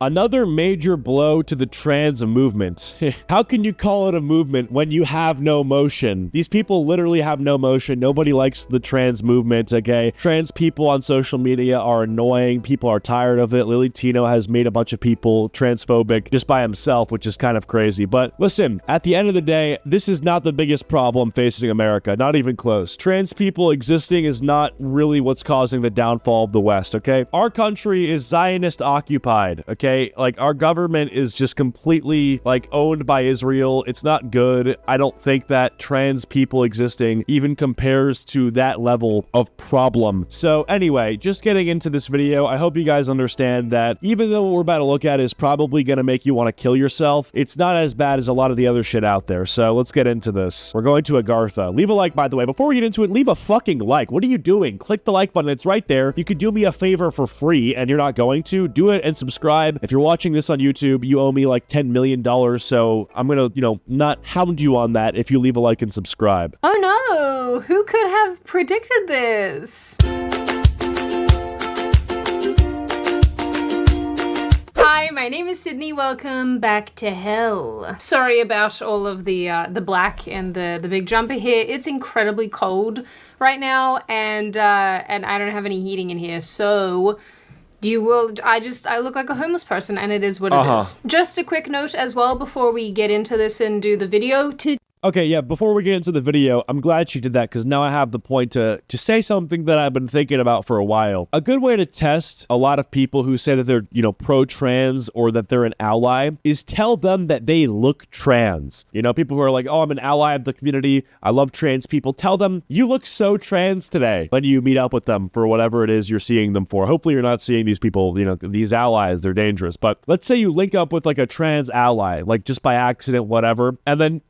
Another major blow to the trans movement. How can you call it a movement when you have no motion? These people literally have no motion. Nobody likes the trans movement, okay? Trans people on social media are annoying. People are tired of it. Lily Tino has made a bunch of people transphobic just by himself, which is kind of crazy. But listen, at the end of the day, this is not the biggest problem facing America. Not even close. Trans people existing is not really what's causing the downfall of the West, okay? Our country is Zionist occupied, okay? Like, our government is just completely, like, owned by Israel. It's not good. I don't think that trans people existing even compares to that level of problem. So anyway, just getting into this video, I hope you guys understand that even though what we're about to look at is probably going to make you want to kill yourself, it's not as bad as a lot of the other shit out there. So let's get into this. We're going to Agartha. Leave a like, by the way. Before we get into it, leave a fucking like. What are you doing? Click the like button. It's right there. You could do me a favor for free, and you're not going to. Do it and subscribe. If you're watching this on YouTube, you owe me like $10 million, so I'm gonna, not hound you on that if you leave a like and subscribe. Oh no! Who could have predicted this? Hi, my name is Sydney. Welcome back to hell. Sorry about all of the black and the big jumper here. It's incredibly cold right now, and I don't have any heating in here, so I look like a homeless person, and it is what it is. Just a quick note as well before we get into this and do the video. Okay, yeah, before we get into the video, I'm glad she did that because now I have the point to say something that I've been thinking about for a while. A good way to test a lot of people who say that they're, pro-trans or that they're an ally is tell them that they look trans. People who are like, oh, I'm an ally of the community. I love trans people. Tell them you look so trans today when you meet up with them for whatever it is you're seeing them for. Hopefully you're not seeing these people, these allies, they're dangerous. But let's say you link up with like a trans ally, like just by accident, whatever. And then,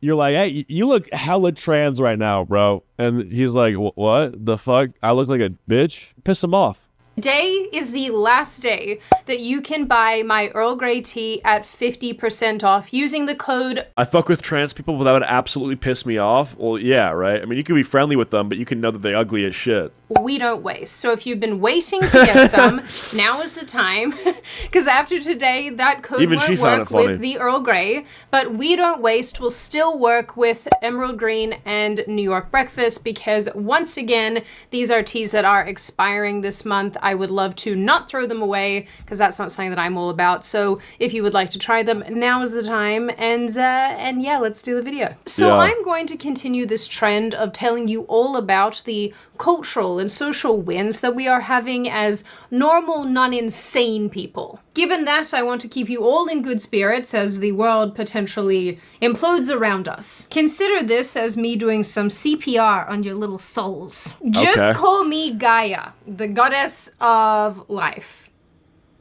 you're like, hey, you look hella trans right now, bro. And he's like, what the fuck? I look like a bitch? Piss him off. Today is the last day that you can buy my Earl Grey tea at 50% off using the code. I fuck with trans people, but that would absolutely piss me off. Well, yeah, right? I mean, you can be friendly with them, but you can know that they're ugly as shit. We don't waste. So if you've been waiting to get some, now is the time. Because after today, that code won't work with the Earl Grey. But we don't waste will still work with Emerald Green and New York Breakfast, because once again, these are teas that are expiring this month. I would love to not throw them away, because that's not something that I'm all about. So if you would like to try them, now is the time. And yeah, let's do the video. So I'm going to continue this trend of telling you all about the cultural and social wins that we are having as normal, non-insane people. Given that, I want to keep you all in good spirits as the world potentially implodes around us. Consider this as me doing some CPR on your little souls. Just call me Gaia, the goddess of life.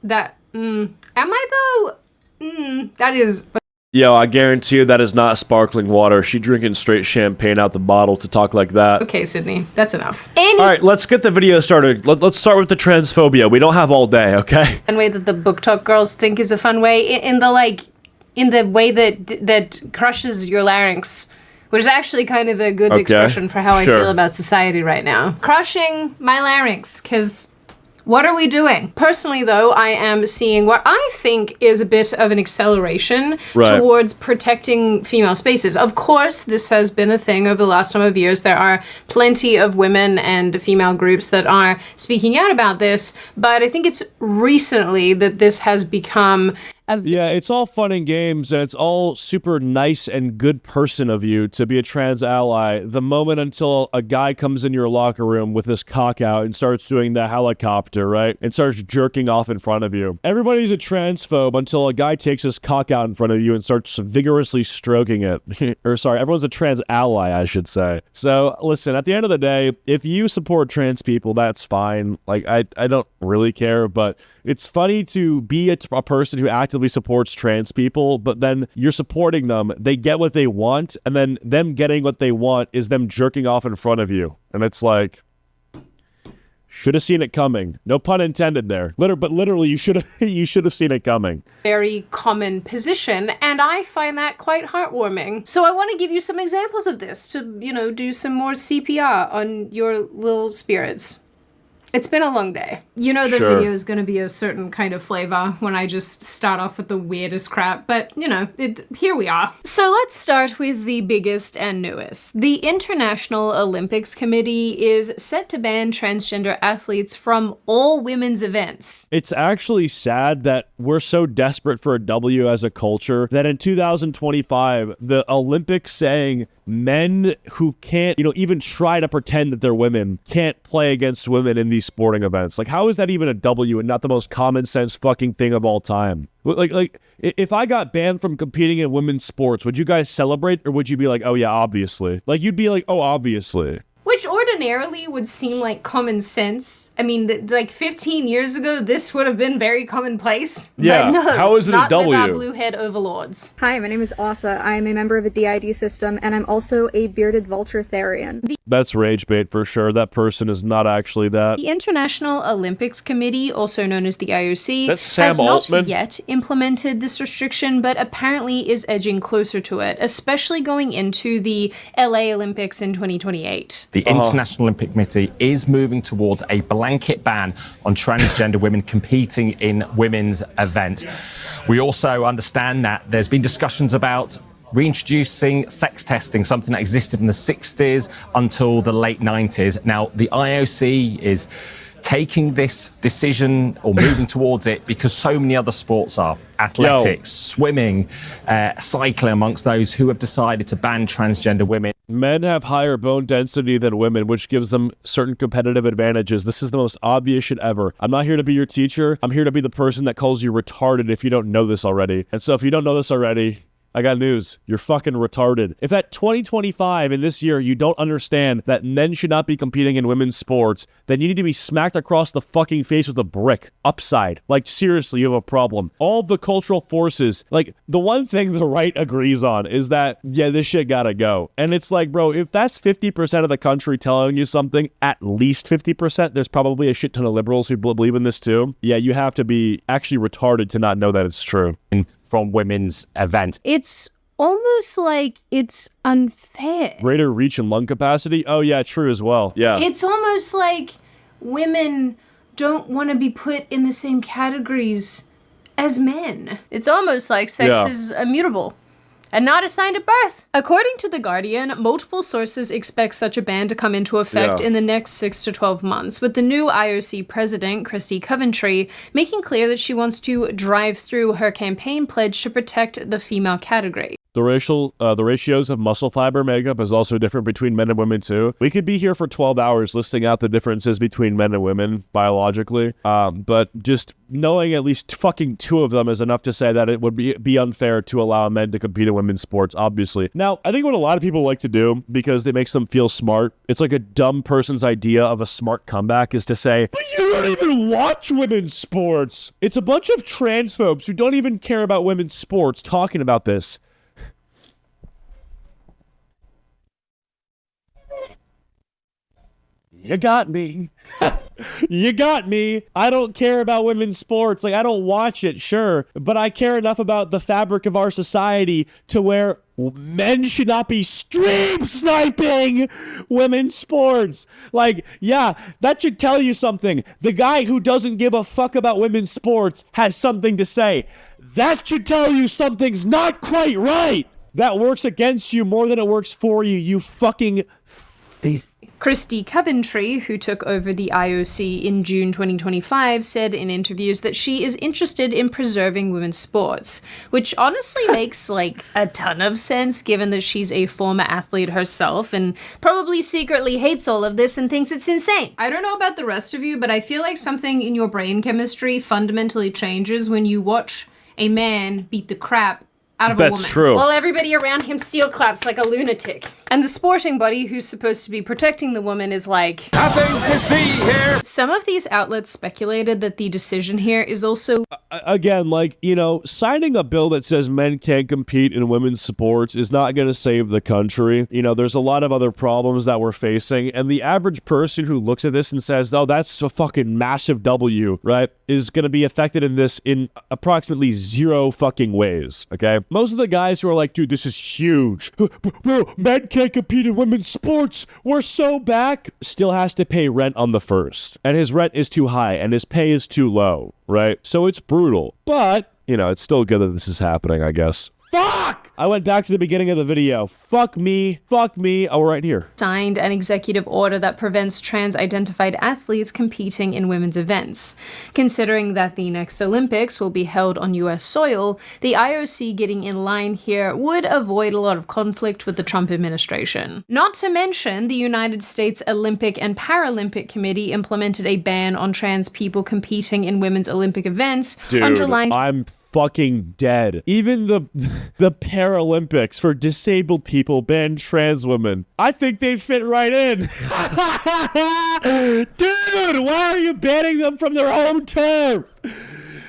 Am I though? That is... Yo, I guarantee you that is not sparkling water. She drinking straight champagne out the bottle to talk like that. Okay, Sydney, that's enough. Alright, let's get the video started. Let's start with the transphobia. We don't have all day, okay? One way that the book talk girls think is a fun way, in the way that crushes your larynx, which is actually kind of a good expression for how I feel about society right now. Crushing my larynx, because... what are we doing? Personally, though, I am seeing what I think is a bit of an acceleration towards protecting female spaces. Of course, this has been a thing over the last number of years. There are plenty of women and female groups that are speaking out about this, but I think it's recently that this has become... yeah, it's all fun and games, and it's all super nice and good person of you to be a trans ally the moment until a guy comes in your locker room with his cock out and starts doing the helicopter, right? And starts jerking off in front of you. Everybody's a transphobe until a guy takes his cock out in front of you and starts vigorously stroking it. Or sorry, everyone's a trans ally, I should say. So, listen, at the end of the day, if you support trans people, that's fine. Like, I don't really care, but... it's funny to be a person who actively supports trans people, but then you're supporting them, they get what they want, and then them getting what they want is them jerking off in front of you. And it's like, should have seen it coming. No pun intended there. But literally, you should have seen it coming. Very common position, and I find that quite heartwarming. So I want to give you some examples of this to, do some more CPR on your little spirits. It's been a long day. You know the Sure. video is going to be a certain kind of flavor when I just start off with the weirdest crap, but you know, here we are. So let's start with the biggest and newest. The International Olympics Committee is set to ban transgender athletes from all women's events. It's actually sad that we're so desperate for a W as a culture that in 2025, the Olympics saying men who can't, even try to pretend that they're women can't play against women in these sporting events. Like, how is that even a W and not the most common sense fucking thing of all time? Like, if I got banned from competing in women's sports, would you guys celebrate or would you be like, oh yeah, obviously? Like, you'd be like, oh, obviously. Which ordinarily would seem like common sense. I mean, like 15 years ago, this would have been very commonplace. Yeah, but no, how is it not a W? with our blue head overlords. Hi, my name is Asa. I'm a member of a DID system, and I'm also a bearded vulturetharian. That's rage bait for sure. That person is not actually that. The International Olympics Committee, also known as the IOC, That's Sam has Altman? not yet implemented this restriction, but apparently is edging closer to it, especially going into the LA Olympics in 2028. The International Olympic Committee is moving towards a blanket ban on transgender women competing in women's events. We also understand that there's been discussions about reintroducing sex testing, something that existed in the 60s until the late 90s. Now, the IOC is taking this decision or moving towards it because so many other sports are. Athletics, swimming, cycling amongst those who have decided to ban transgender women. Men have higher bone density than women, which gives them certain competitive advantages. This is the most obvious shit ever. I'm not here to be your teacher. I'm here to be the person that calls you retarded if you don't know this already. And so if you don't know this already, I got news. You're fucking retarded. If at 2025 in this year you don't understand that men should not be competing in women's sports, then you need to be smacked across the fucking face with a brick. Upside. Like, seriously, you have a problem. All of the cultural forces, like, the one thing the right agrees on is that, yeah, this shit gotta go. And it's like, bro, if that's 50% of the country telling you something, at least 50%, there's probably a shit ton of liberals who believe in this too. Yeah, you have to be actually retarded to not know that it's true. From women's events. It's almost like it's unfair. Greater reach and lung capacity? Oh yeah, true as well. Yeah. It's almost like women don't want to be put in the same categories as men. It's almost like sex is immutable and not assigned at birth. According to The Guardian, multiple sources expect such a ban to come into effect in the next 6 to 12 months, with the new IOC president, Christy Coventry, making clear that she wants to drive through her campaign pledge to protect the female category. The ratios of muscle fiber makeup is also different between men and women too. We could be here for 12 hours listing out the differences between men and women biologically, but just knowing at least fucking two of them is enough to say that it would be unfair to allow men to compete in women's sports, obviously. Now, I think what a lot of people like to do, because it makes them feel smart, it's like a dumb person's idea of a smart comeback, is to say, but you don't even watch women's sports. It's a bunch of transphobes who don't even care about women's sports talking about this. You got me. You got me. I don't care about women's sports. Like, I don't watch it, sure. But I care enough about the fabric of our society to where men should not be stream sniping women's sports. Like, yeah, that should tell you something. The guy who doesn't give a fuck about women's sports has something to say. That should tell you something's not quite right. That works against you more than it works for you, you fucking thief. Christy Coventry, who took over the IOC in June 2025, said in interviews that she is interested in preserving women's sports, which honestly makes like a ton of sense given that she's a former athlete herself and probably secretly hates all of this and thinks it's insane. I don't know about the rest of you, but I feel like something in your brain chemistry fundamentally changes when you watch a man beat the crap out of a woman. That's true. While everybody around him steel claps like a lunatic. And the sporting body who's supposed to be protecting the woman is like, nothing to see here. Some of these outlets speculated that the decision here is also again, like, signing a bill that says men can't compete in women's sports is not going to save the country. There's a lot of other problems that we're facing, and the average person who looks at this and says, oh, that's a fucking massive W, right, is going to be affected in this in approximately 0 fucking ways, okay? Most of the guys who are like, dude, this is huge. Bro, men can't compete in women's sports. We're so back. Still has to pay rent on the first. And his rent is too high and his pay is too low, right? So it's brutal. But, you know, it's still good that this is happening, I guess. Fuck! I went back to the beginning of the video. Fuck me. Fuck me. Oh, right here. Signed an executive order that prevents trans-identified athletes competing in women's events. Considering that the next Olympics will be held on US soil, the IOC getting in line here would avoid a lot of conflict with the Trump administration. Not to mention, the United States Olympic and Paralympic Committee implemented a ban on trans people competing in women's Olympic events on July... I'm fucking dead. Even the Paralympics for disabled people ban trans women. I think they'd fit right in. Dude, why are you banning them from their home turf?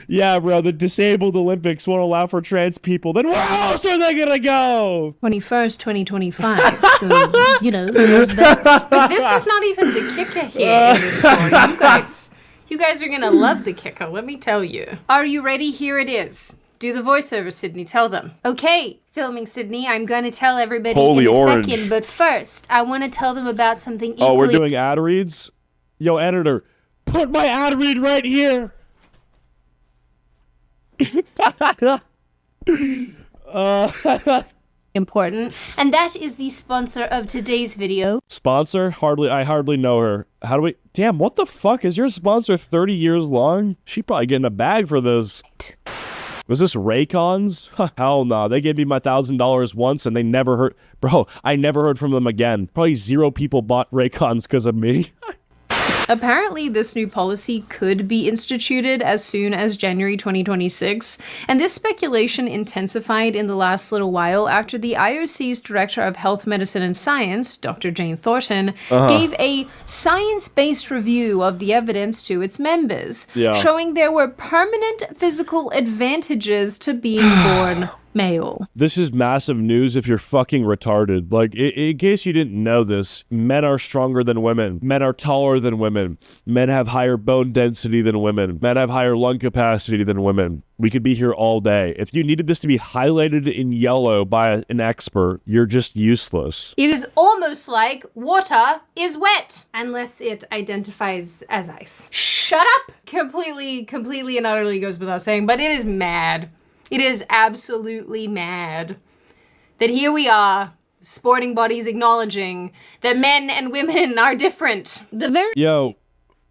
Yeah, bro, the disabled Olympics won't allow for trans people. Then where else are they gonna go? 21st, 2025. So, you know, there's that. But this is not even the kicker here in this story. You guys are gonna love the kicker, let me tell you. Are you ready? Here it is. Do the voiceover, Sydney. Tell them. Okay, filming Sydney, I'm gonna tell everybody Holy in a orange. second, but first, I want to tell them about something equally... Oh, we're doing ad reads? Yo, editor, put my ad read right here! important, and that is the sponsor of today's video. Sponsor? I hardly know her. How do we... Damn, what the fuck? Is your sponsor 30 years long? She probably getting a bag for this. Was this Raycons? Huh, hell no. They gave me my $1,000 once and they never heard... Bro, I never heard from them again. Probably 0 people bought Raycons because of me. Apparently, this new policy could be instituted as soon as January 2026, and this speculation intensified in the last little while after the IOC's Director of Health, Medicine and Science, Dr. Jane Thornton, gave a science-based review of the evidence to its members, showing there were permanent physical advantages to being born male. This is massive news if you're fucking retarded. Like, in case you didn't know this, men are stronger than women. Men are taller than women. Men have higher bone density than women. Men have higher lung capacity than women. We could be here all day. If you needed this to be highlighted in yellow by an expert, you're just useless. It is almost like water is wet, unless it identifies as ice. Shut up! Completely and utterly goes without saying, but it is mad. It is absolutely mad that here we are, sporting bodies acknowledging that men and women are different. Yo,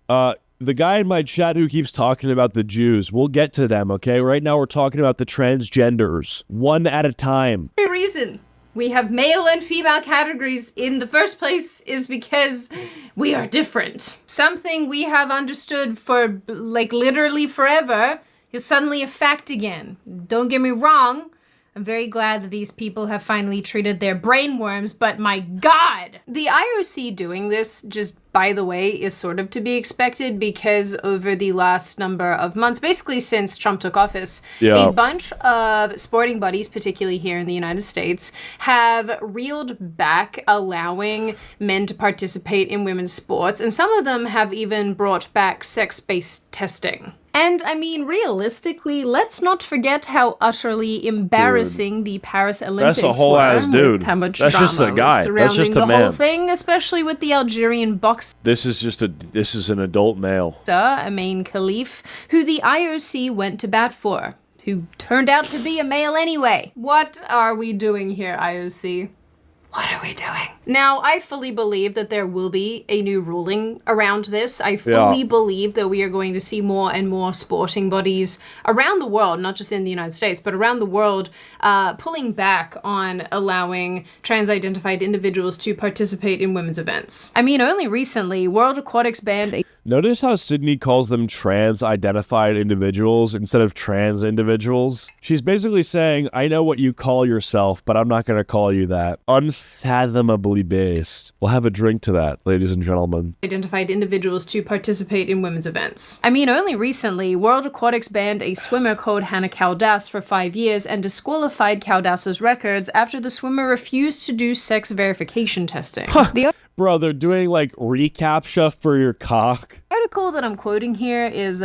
the guy in my chat who keeps talking about the Jews, we'll get to them, okay? Right now we're talking about the transgenders, one at a time. The reason we have male and female categories in the first place is because we are different. Something we have understood for, like, literally forever is suddenly a fact again. Don't get me wrong, I'm very glad that these people have finally treated their brainworms, but my God! The IOC doing this, just by the way, is sort of to be expected because over the last number of months, basically since Trump took office, a bunch of sporting bodies, particularly here in the United States, have reeled back allowing men to participate in women's sports, and some of them have even brought back sex-based testing. And, I mean, realistically, let's not forget how utterly embarrassing the Paris Olympics were. That's a whole ass dude. How much That's just a guy. That's just a man. The whole thing, especially with the Algerian boxer, This is an adult male. Amin Khalif, who the IOC went to bat for, who turned out to be a male anyway. What are we doing here, IOC? What are we doing? Now, I fully believe that there will be a new ruling around this. I fully believe that we are going to see more and more sporting bodies around the world, not just in the United States, but around the world, pulling back on allowing trans-identified individuals to participate in women's events. I mean, only recently, World Aquatics banned a... Notice how Sydney calls them trans-identified individuals instead of trans individuals? She's basically saying, I know what you call yourself, but I'm not going to call you that. Unfathomably based. We'll have a drink to that, ladies and gentlemen. Identified individuals to participate in women's events. I mean, only recently, World Aquatics banned a swimmer called Hannah Caldas for 5 years and disqualified Caldas's records after the swimmer refused to do sex verification testing. Bro, they're doing, like, reCAPTCHA for your cock. article that I'm quoting here is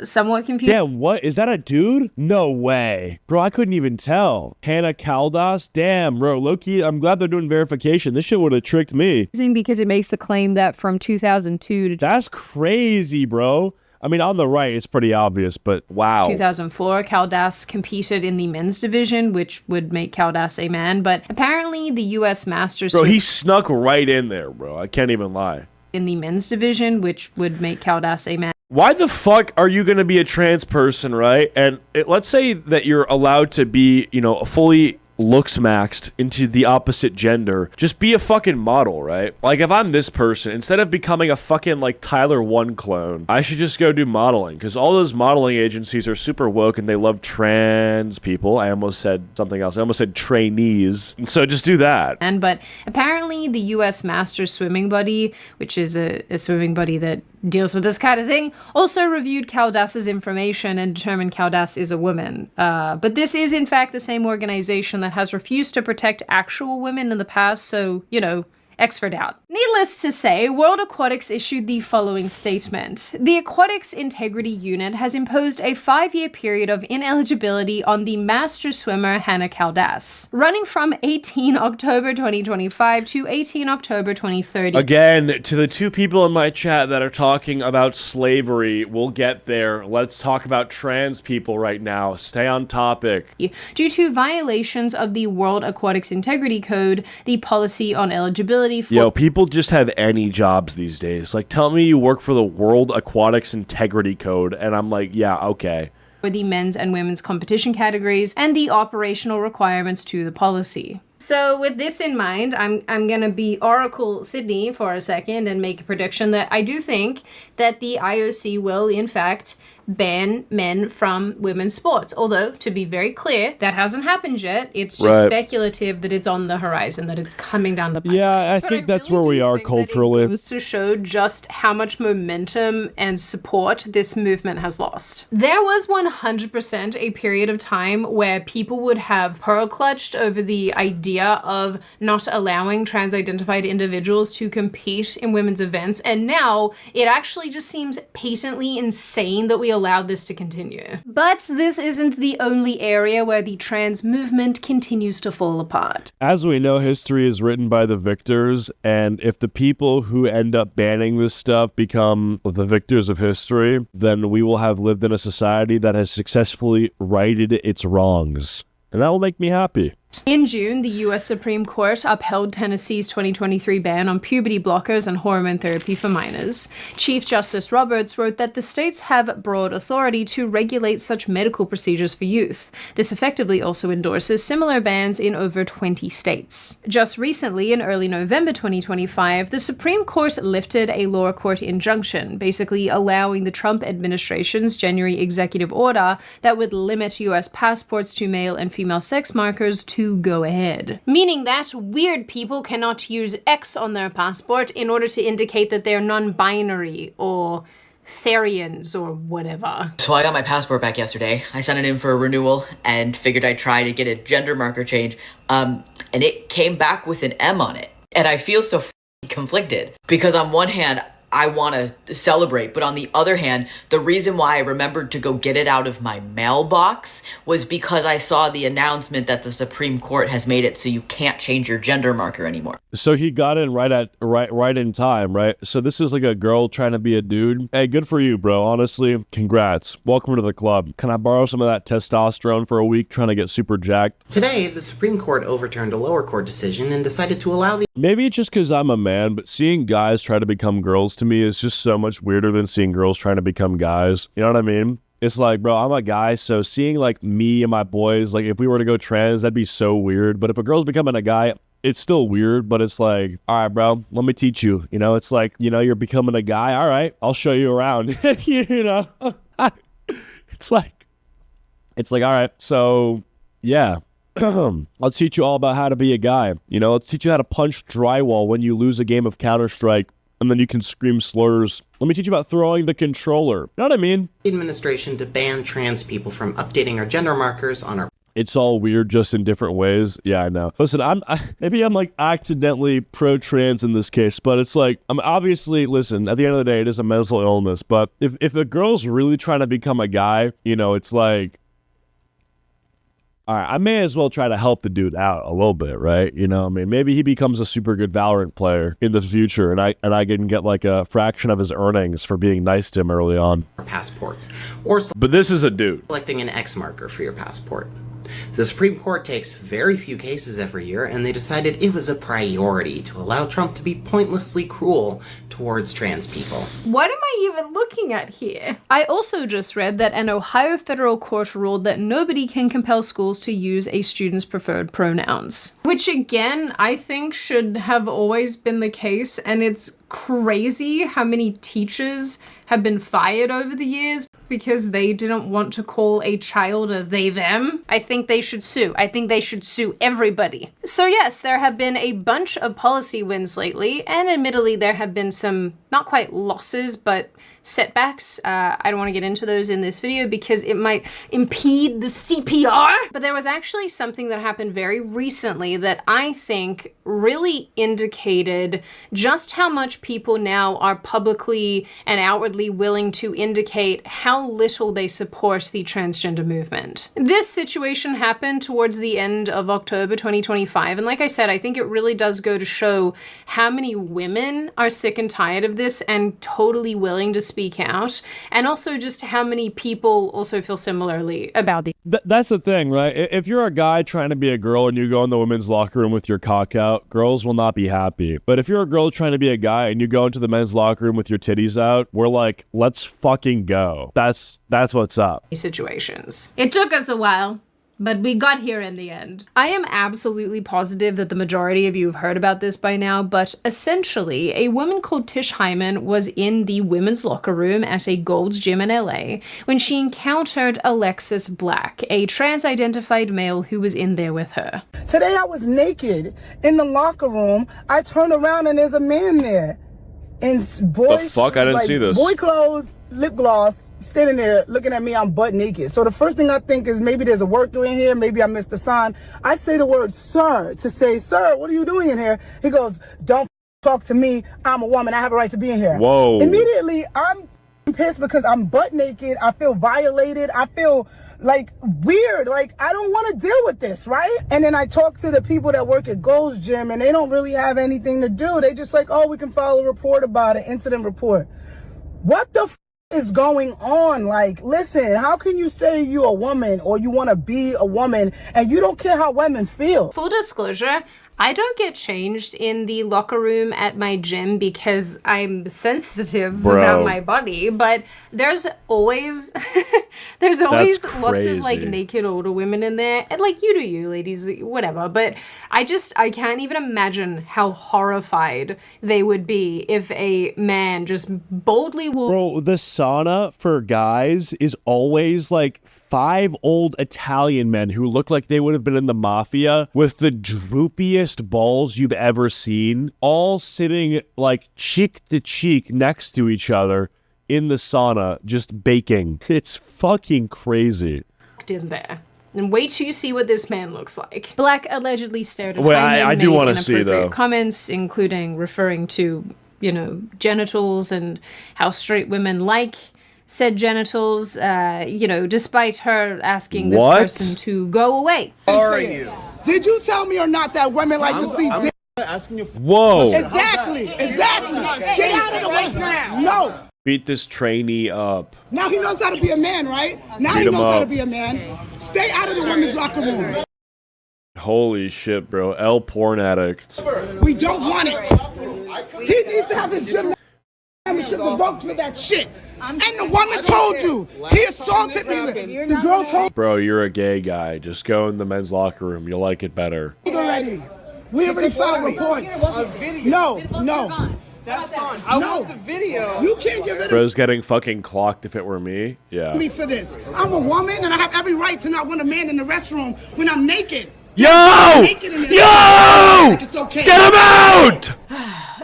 somewhat confusing. Yeah, what? Is that a dude? No way. Bro, I couldn't even tell. Hannah Caldas? Damn, bro. Low-key, I'm glad they're doing verification. This shit would have tricked me. Because it makes the claim that from 2002 to... That's crazy, bro. I mean, on the right, it's pretty obvious, but wow. 2004, Caldas competed in the men's division, which would make Caldas a man, but apparently the U.S. Masters... Bro, he snuck right in there, bro. I can't even lie. In the men's division, which would make Caldas a man. Why the fuck are you going to be a trans person, right? And let's say that you're allowed to be, you know, fully looks maxed into the opposite gender. Just be a fucking model, right? Like, if I'm this person, instead of becoming a fucking, like, Tyler 1 clone, I should just go do modeling, because all those modeling agencies are super woke and they love trans people. I almost said something else. I almost said trainees. And so just do that. But apparently the U.S. Masters swimming buddy, which is a swimming buddy that deals with this kind of thing, also reviewed Caldas's information and determined Caldas is a woman. But this is, in fact, the same organization that has refused to protect actual women in the past, so, you know, X for doubt. Needless to say, World Aquatics issued the following statement. The Aquatics Integrity Unit has imposed a 5-year period of ineligibility on the master swimmer Hannah Caldas, running from 18 October 2025 to 18 October 2030. Again, to the two people in my chat that are talking about slavery, we'll get there. Let's talk about trans people right now. Stay on topic. Due to violations of the World Aquatics Integrity Code, the policy on eligibility for... Yo, people just have any jobs these days. Like, tell me you work for the World Aquatics Integrity Code, and I'm like, yeah, okay. For the men's and women's competition categories and the operational requirements to the policy. So with this in mind, I'm gonna be Oracle Sydney for a second and make a prediction that I do think that the IOC will, in fact, ban men from women's sports. Although, to be very clear, that hasn't happened yet. It's just speculative that it's on the horizon, that it's coming down the pipe. Yeah, I think that's where we are culturally. It goes to show just how much momentum and support this movement has lost. There was 100% a period of time where people would have pearl clutched over the idea of not allowing trans-identified individuals to compete in women's events, and now it actually just seems patently insane that we allowed this to continue. But this isn't the only area where the trans movement continues to fall apart. As we know, history is written by the victors, and if the people who end up banning this stuff become the victors of history, then we will have lived in a society that has successfully righted its wrongs. And that will make me happy. In June, the U.S. Supreme Court upheld Tennessee's 2023 ban on puberty blockers and hormone therapy for minors. Chief Justice Roberts wrote that the states have broad authority to regulate such medical procedures for youth. This effectively also endorses similar bans in over 20 states. Just recently, in early November 2025, the Supreme Court lifted a lower court injunction, basically allowing the Trump administration's January executive order that would limit U.S. passports to male and female sex markers to go ahead. Meaning that weird people cannot use X on their passport in order to indicate that they're non-binary or Therians or whatever. So I got my passport back yesterday. I sent it in for a renewal and figured I'd try to get a gender marker change. And it came back with an M on it. And I feel so conflicted because on one hand, I want to celebrate, but on the other hand, the reason why I remembered to go get it out of my mailbox was because I saw the announcement that the Supreme Court has made it so you can't change your gender marker anymore. So he got in right in time, right? So this is like a girl trying to be a dude. Hey, good for you, bro. Honestly, congrats. Welcome to the club. Can I borrow some of that testosterone for a week trying to get super jacked? Today, the Supreme Court overturned a lower court decision and decided to allow the... Maybe it's just because I'm a man, but seeing guys try to become girls to me is just so much weirder than seeing girls trying to become guys. You know what I mean? It's like, bro, I'm a guy, so seeing like me and my boys, like if we were to go trans, that'd be so weird. But if a girl's becoming a guy, it's still weird, but it's like, all right, bro, let me teach you. You know, it's like, you know, you're becoming a guy. All right, I'll show you around. You know, it's like, all right, so yeah. Let's teach you all about how to be a guy. You know, let's teach you how to punch drywall when you lose a game of Counter-Strike, and then you can scream slurs. Let me teach you about throwing the controller. You know what I mean? Administration to ban trans people from updating our gender markers on our... it's all weird just in different ways. Yeah, I know. Listen, maybe I'm like accidentally pro-trans in this case, but it's like, I'm obviously, listen, at the end of the day, it is a mental illness, but if a girl's really trying to become a guy, you know, it's like, all right, I may as well try to help the dude out a little bit, right? You know, I mean, maybe he becomes a super good Valorant player in the future, and I can get like a fraction of his earnings for being nice to him early on. Passports, or but this is a dude selecting an X marker for your passport. The Supreme Court takes very few cases every year, and they decided it was a priority to allow Trump to be pointlessly cruel towards trans people. What am I even looking at here? I also just read that an Ohio federal court ruled that nobody can compel schools to use a student's preferred pronouns. Which again, I think should have always been the case, and it's crazy how many teachers have been fired over the years because they didn't want to call a child a they them. I think they should sue. I think they should sue everybody. So yes, there have been a bunch of policy wins lately, and admittedly there have been some not quite losses, but setbacks. I don't want to get into those in this video because it might impede the CPR. But there was actually something that happened very recently that I think really indicated just how much people now are publicly and outwardly willing to indicate how little they support the transgender movement. This situation happened towards the end of October 2025, and like I said, I think it really does go to show how many women are sick and tired of this and totally willing to speak out, and also just how many people also feel similarly about the That's the thing, right? If you're a guy trying to be a girl and you go in the women's locker room with your cock out, girls will not be happy. But if you're a girl trying to be a guy and you go into the men's locker room with your titties out, we're like, let's fucking go. That's what's up. Situations. It took us a while, but we got here in the end. I am absolutely positive that the majority of you have heard about this by now, but essentially, a woman called Tish Hyman was in the women's locker room at a Gold's Gym in LA when she encountered Alexis Black, a trans-identified male who was in there with her. Today I was naked in the locker room. I turned around and there's a man there. And boy, the fuck? I didn't see this. Boy clothes, lip gloss, standing there looking at me. I'm butt naked. So the first thing I think is maybe there's a worker in here. Maybe I missed the sign. I say the word sir to say, sir, what are you doing in here? He goes, don't talk to me. I'm a woman. I have a right to be in here. Whoa. Immediately, I'm pissed because I'm butt naked. I feel violated. I feel like weird. Like I don't want to deal with this, right? And then I talk to the people that work at Gold's Gym and they don't really have anything to do. They just like, oh, we can file a report about it, incident report. What the is going on? Like, listen, how can you say you're a woman or you want to be a woman and you don't care how women feel? Full disclosure, I don't get changed in the locker room at my gym because I'm sensitive about my body, but there's always lots of like naked older women in there, and like you do you ladies, whatever, but I can't even imagine how horrified they would be if a man just boldly Bro, the sauna for guys is always like 5 old Italian men who look like they would have been in the mafia with the droopiest balls you've ever seen, all sitting like cheek to cheek next to each other in the sauna, just baking. It's fucking crazy. In there. And wait till you see what this man looks like. Black allegedly stared at I do want to see though comments, including referring to, you know, genitals and how straight women like said genitals, you know, despite her asking this person to go away. How are you? Did you tell me or not that women like to see dick? Asking you. Whoa. Exactly. Get out of the way now. No. Beat this trainee up. Now he knows how to be a man, right? Now he knows how to be a man. Stay out of the women's locker room. Holy shit, bro. L porn addict. We don't want it. He needs to have his gym membership revoked for that shit. And the woman told you. He assaulted me. The girl told. Bro, you're a gay guy. Just go in the men's locker room. You'll like it better. Already. We already filed reports. No. That's fine. I want the video. You can't give it. Bro's getting fucking clocked if it were me. Yeah. Me for this. I'm a woman and I have every right to not want a man in the restroom when I'm naked. Yo! It's okay. Get him out!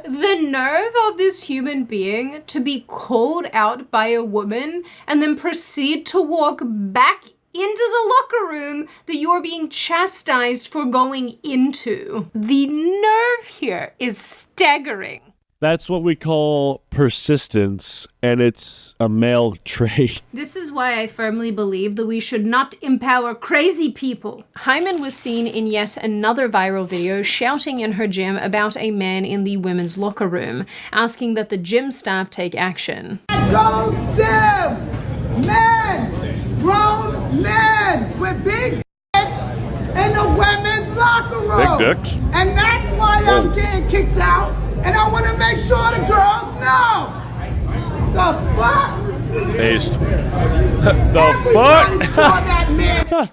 The nerve of this human being to be called out by a woman and then proceed to walk back into the locker room that you're being chastised for going into. The nerve here is staggering. That's what we call persistence, and it's a male trait. This is why I firmly believe that we should not empower crazy people. Hyman was seen in yet another viral video shouting in her gym about a man in the women's locker room, asking that the gym staff take action. Gold's Gym! Men! Grown men with big dicks in the women's locker room! Big dicks? And that's why I'm getting kicked out. And I want to make sure the girls know. The fuck? Based. Everybody saw that man.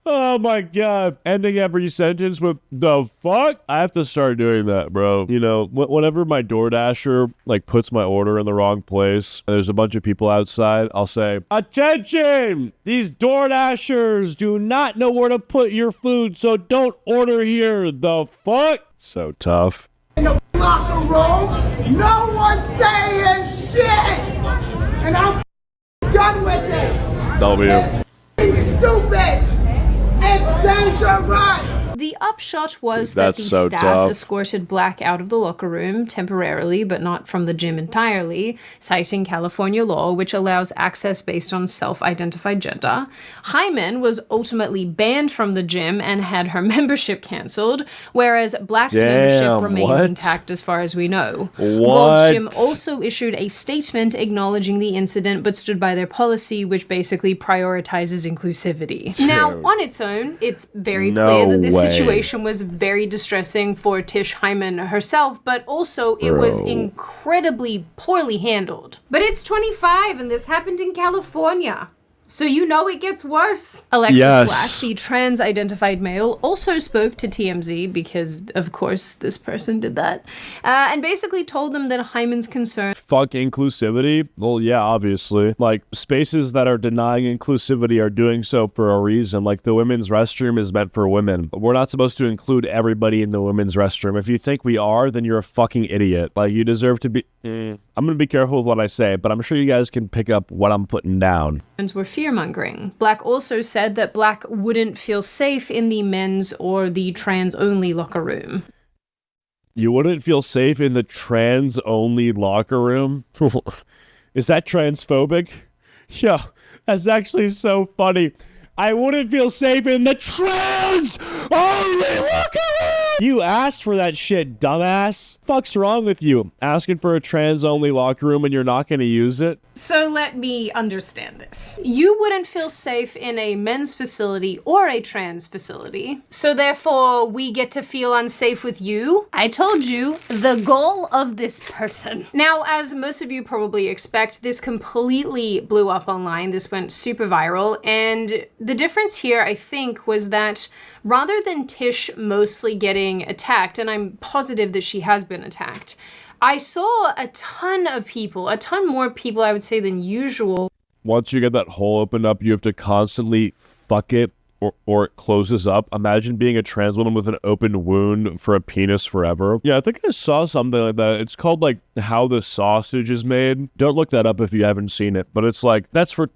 Oh my god. Ending every sentence with the fuck? I have to start doing that, bro. You know, whenever my DoorDasher like puts my order in the wrong place and there's a bunch of people outside, I'll say, "Attention! These DoorDashers do not know where to put your food, so don't order here." The fuck? So tough. In the locker room, no one's saying shit. And I'm done with it. W. It's stupid. It's dangerous. The upshot was that the staff escorted Black out of the locker room temporarily, but not from the gym entirely, citing California law, which allows access based on self-identified gender. Hyman was ultimately banned from the gym and had her membership cancelled, whereas Black's membership remains intact as far as we know. Gold's Gym also issued a statement acknowledging the incident, but stood by their policy, which basically prioritizes inclusivity. Now, on its own, it's very clear that this situation was very distressing for Tish Hyman herself, but also it was incredibly poorly handled. But it's 25 and this happened in California. So you know it gets worse. Alexis Black, the trans-identified male, also spoke to TMZ because, of course, this person did that, and basically told them that Hyman's concern... Fuck inclusivity? Well, yeah, obviously. Like, spaces that are denying inclusivity are doing so for a reason. Like, the women's restroom is meant for women. We're not supposed to include everybody in the women's restroom. If you think we are, then you're a fucking idiot. Like, you deserve to be... I'm gonna be careful with what I say, but I'm sure you guys can pick up what I'm putting down. ...were fear-mongering. Black also said that Black wouldn't feel safe in the men's or the trans-only locker room. You wouldn't feel safe in the trans-only locker room? Is that transphobic? Yeah, that's actually so funny. I wouldn't feel safe in the trans-only locker room! You asked for that shit, dumbass. Fuck's wrong with you? Asking for a trans-only locker room and you're not gonna use it? So let me understand this. You wouldn't feel safe in a men's facility or a trans facility, so therefore we get to feel unsafe with you? I told you, the goal of this person. Now, as most of you probably expect, this completely blew up online. This went super viral, and the difference here, I think, was that rather than Tish mostly getting attacked, and I'm positive that she has been attacked, I saw a ton of people, a ton more people, I would say, than usual. Once you get that hole opened up, you have to constantly fuck it or it closes up. Imagine being a trans woman with an open wound for a penis forever. Yeah, I think I saw something like that. It's called, like, How the Sausage is Made. Don't look that up if you haven't seen it, but it's like, that's for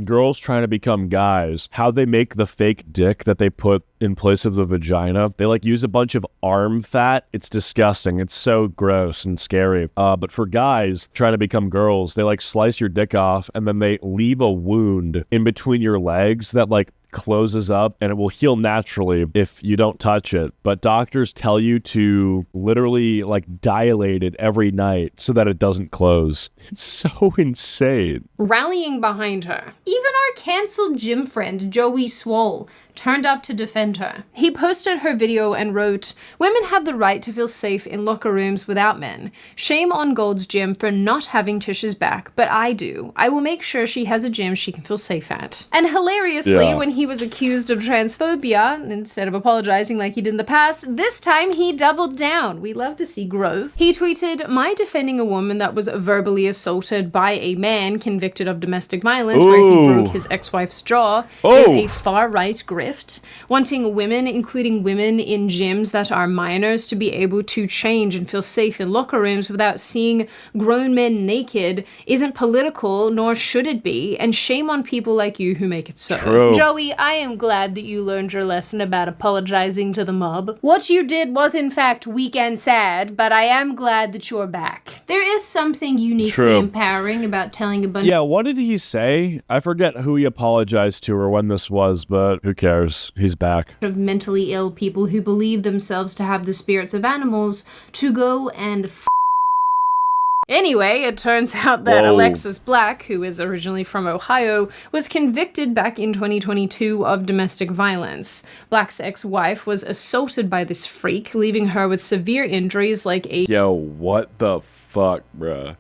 girls trying to become guys. How they make the fake dick that they put in place of the vagina. They, like, use a bunch of arm fat. It's disgusting. It's so gross and scary. But for guys trying to become girls, they, like, slice your dick off and then they leave a wound in between your legs that, like, closes up, and it will heal naturally if you don't touch it. But doctors tell you to literally, like, dilate it every night so that it doesn't close. It's so insane. Rallying behind her. Even our canceled gym friend, Joey Swole, turned up to defend her. He posted her video and wrote, "Women have the right to feel safe in locker rooms without men. Shame on Gold's Gym for not having Tish's back, but I do. I will make sure she has a gym she can feel safe at." And hilariously, when he he was accused of transphobia, instead of apologizing like he did in the past, this time he doubled down. We love to see growth. He tweeted, "My defending a woman that was verbally assaulted by a man convicted of domestic violence where he broke his ex-wife's jaw is a far-right grift. Wanting women, including women in gyms that are minors, to be able to change and feel safe in locker rooms without seeing grown men naked isn't political, nor should it be, and shame on people like you who make it so." True. Joey, I am glad that you learned your lesson about apologizing to the mob. What you did was in fact weak and sad, but I am glad that you're back. There is something uniquely empowering about telling a bunch what did he say? I forget who he apologized to or when this was, but who cares? He's back. Of mentally ill people who believe themselves to have the spirits of animals to go and Anyway, it turns out that Alexis Black, who is originally from Ohio, was convicted back in 2022 of domestic violence. Black's ex-wife was assaulted by this freak, leaving her with severe injuries like a what the fuck, bruh?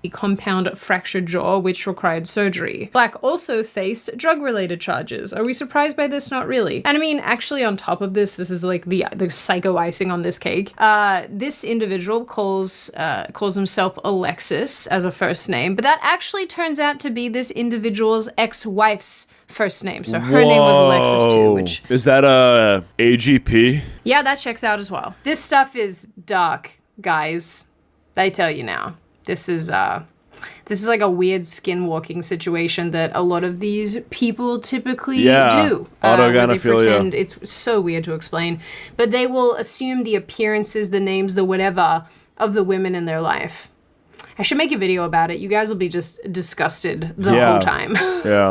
a compound fractured jaw, which required surgery. Black also faced drug-related charges. Are we surprised by this? Not really. And I mean, actually, on top of this is like the psycho icing on this cake. This individual calls himself Alexis as a first name, but that actually turns out to be this individual's ex-wife's first name. So her name was Alexis too, which... Is that AGP? Yeah, that checks out as well. This stuff is dark, guys. I tell you now, this is like a weird skinwalking situation that a lot of these people typically do. They pretend, it's so weird to explain, but they will assume the appearances, the names, the whatever of the women in their life. I should make a video about it. You guys will be just disgusted the whole time.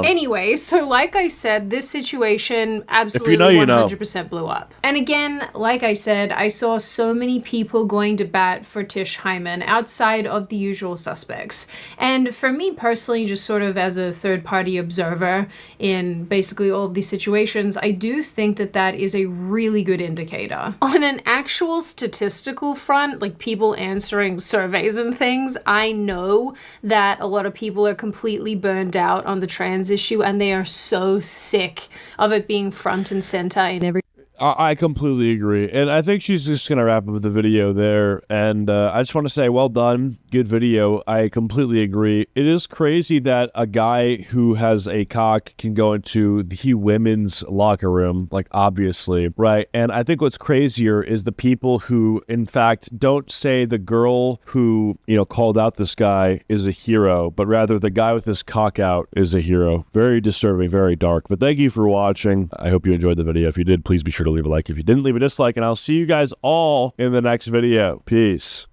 Anyway, so like I said, this situation absolutely 100% blew up. And again, like I said, I saw so many people going to bat for Tish Hyman outside of the usual suspects. And for me personally, just sort of as a third-party observer in basically all of these situations, I do think that that is a really good indicator. On an actual statistical front, like people answering surveys and things, I know that a lot of people are completely burned out on the trans issue and they are so sick of it being front and center in every... I completely agree. And I think she's just going to wrap up the video there. And I just want to say, well done. Good video. I completely agree. It is crazy that a guy who has a cock can go into the women's locker room, like, obviously, right? And I think what's crazier is the people who, in fact, don't say the girl who, called out this guy is a hero, but rather the guy with his cock out is a hero. Very disturbing, very dark. But thank you for watching. I hope you enjoyed the video. If you did, please be sure to leave a like. If you didn't, leave a dislike, and I'll see you guys all in the next video. Peace.